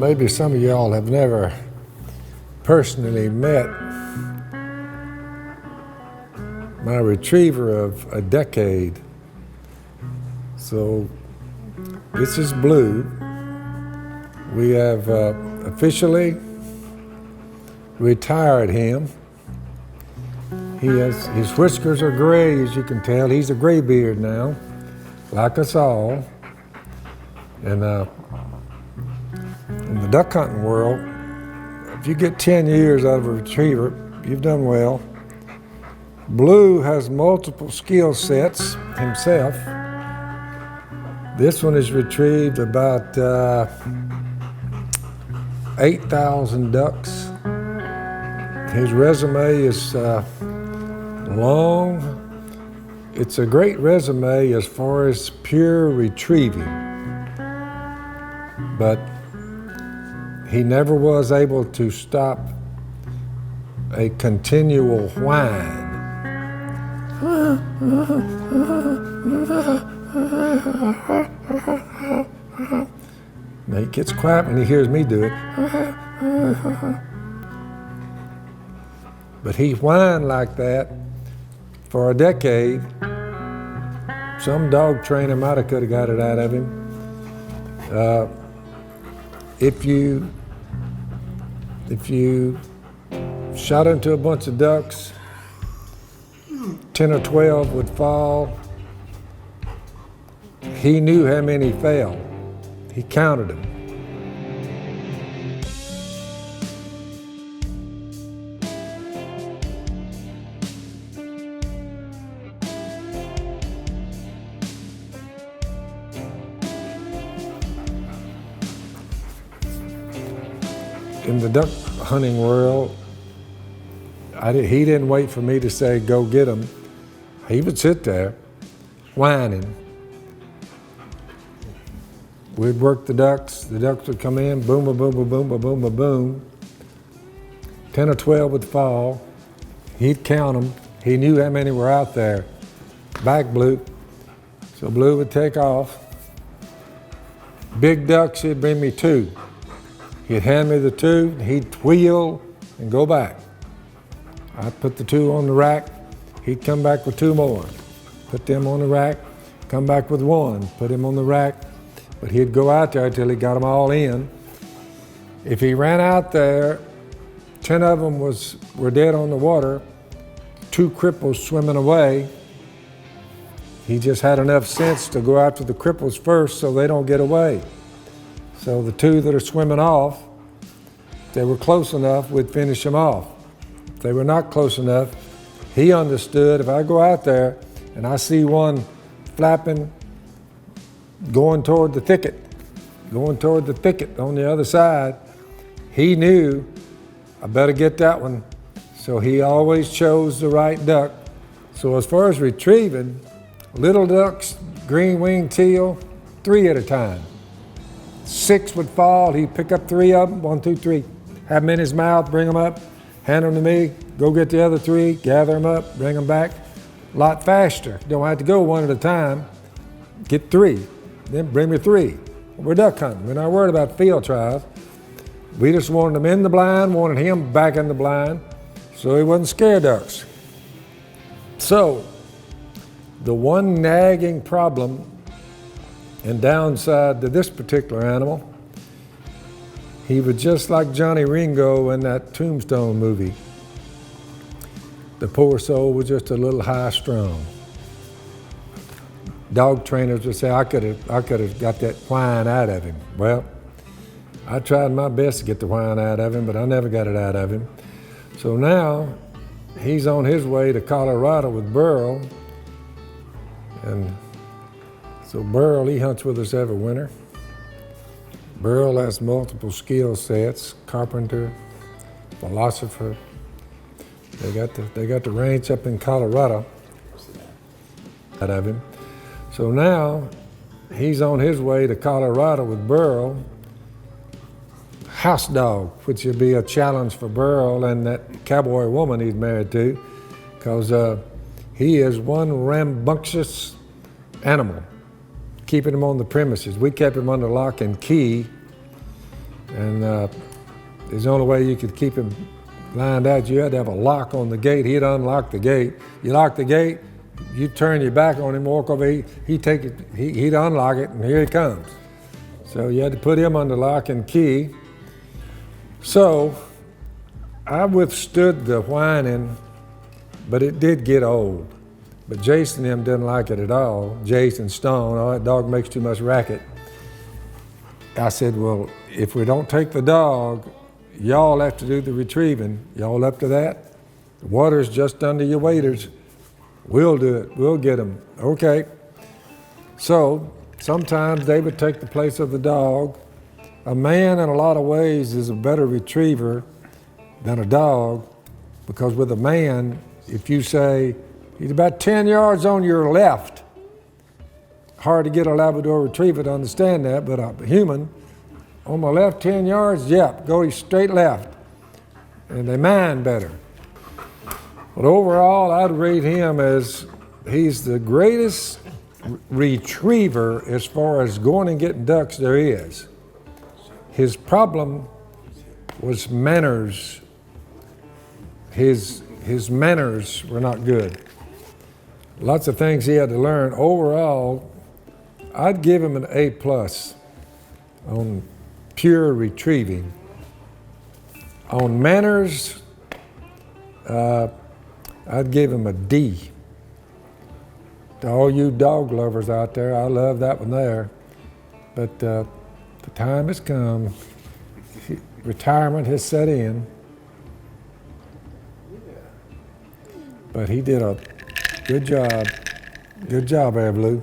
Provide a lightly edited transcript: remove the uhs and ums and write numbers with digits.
Maybe some of y'all have never personally met my retriever of a decade. So this is Blue. We have officially retired him. His whiskers are gray, as you can tell. He's a graybeard now, like us all. And in the duck hunting world, if you get 10 years out of a retriever, you've done well. Blue has multiple skill sets himself. This one has retrieved about 8,000 ducks. His resume is long. It's a great resume as far as pure retrieving, but he never was able to stop a continual whine. Now he gets quiet when he hears me do it. But he whined like that for a decade. Some dog trainer might have could have got it out of him. If you shot into a bunch of ducks, 10 or 12 would fall. He knew how many fell. He counted them. In the duck hunting world, he didn't wait for me to say, go get them. He would sit there whining. We'd work the ducks would come in, boom, boom, boom, boom, boom, boom, boom, boom, boom. 10 or 12 would fall. He'd count them. He knew how many were out there. Back Blue. So Blue would take off. Big ducks, he'd bring me 2. He'd hand me the 2, he'd wheel and go back. I'd put the 2 on the rack, he'd come back with 2 more. Put them on the rack, come back with 1, put him on the rack, but he'd go out there until he got them all in. If he ran out there, 10 of them were dead on the water, 2 cripples swimming away. He just had enough sense to go after the cripples first so they don't get away. So the 2 that are swimming off, if they were close enough, we'd finish them off. If they were not close enough, he understood if I go out there and I see one flapping, going toward the thicket on the other side, he knew I better get that one. So he always chose the right duck. So as far as retrieving, little ducks, green-winged teal, 3 at a time. 6 would fall, he'd pick up 3 of them, 1, 2, 3, have them in his mouth, bring them up, hand them to me, go get the other 3, gather them up, bring them back. A lot faster. Don't have to go 1 at a time. Get 3, then bring me 3. We're duck hunting. We're not worried about field trials. We just wanted him in the blind, wanted him back in the blind, so he wasn't scared ducks. So, the one nagging problem and downside to this particular animal, he was just like Johnny Ringo in that Tombstone movie. The poor soul was just a little high-strung. Dog trainers would say, I could have got that whine out of him. Well, I tried my best to get the whine out of him, but I never got it out of him. So now, he's on his way to Colorado with Burl, and so Burl, he hunts with us every winter. Burl has multiple skill sets, carpenter, philosopher. They got the ranch up in Colorado out of him. So now he's on his way to Colorado with Burl, house dog, which would be a challenge for Burl and that cowboy woman he's married to, because he is one rambunctious animal, keeping him on the premises. We kept him under lock and key And there's the only way you could keep him lined out, you had to have a lock on the gate. He'd unlock the gate. You lock the gate, you turn your back on him, walk over, he'd unlock it, and here he comes. So you had to put him under lock and key. So I withstood the whining, but it did get old. But Jason and them didn't like it at all. Jason Stone, oh, that dog makes too much racket. I said, well, if we don't take the dog, y'all have to do the retrieving. Y'all up to that? The water's just under your waders. We'll do it. We'll get them. Okay. So sometimes they would take the place of the dog. A man, in a lot of ways, is a better retriever than a dog, because with a man, if you say, he's about 10 yards on your left, hard to get a Labrador retriever to understand that, but a human, on my left 10 yards, yep, go straight left. And they mind better. But overall, I'd rate him as he's the greatest retriever as far as going and getting ducks there is. His problem was manners. His manners were not good. Lots of things he had to learn. Overall, I'd give him an A+ on pure retrieving. On manners, I'd give him a D. To all you dog lovers out there, I love that one there. But the time has come. Retirement has set in. But he did a good job. Good job, Air Blue.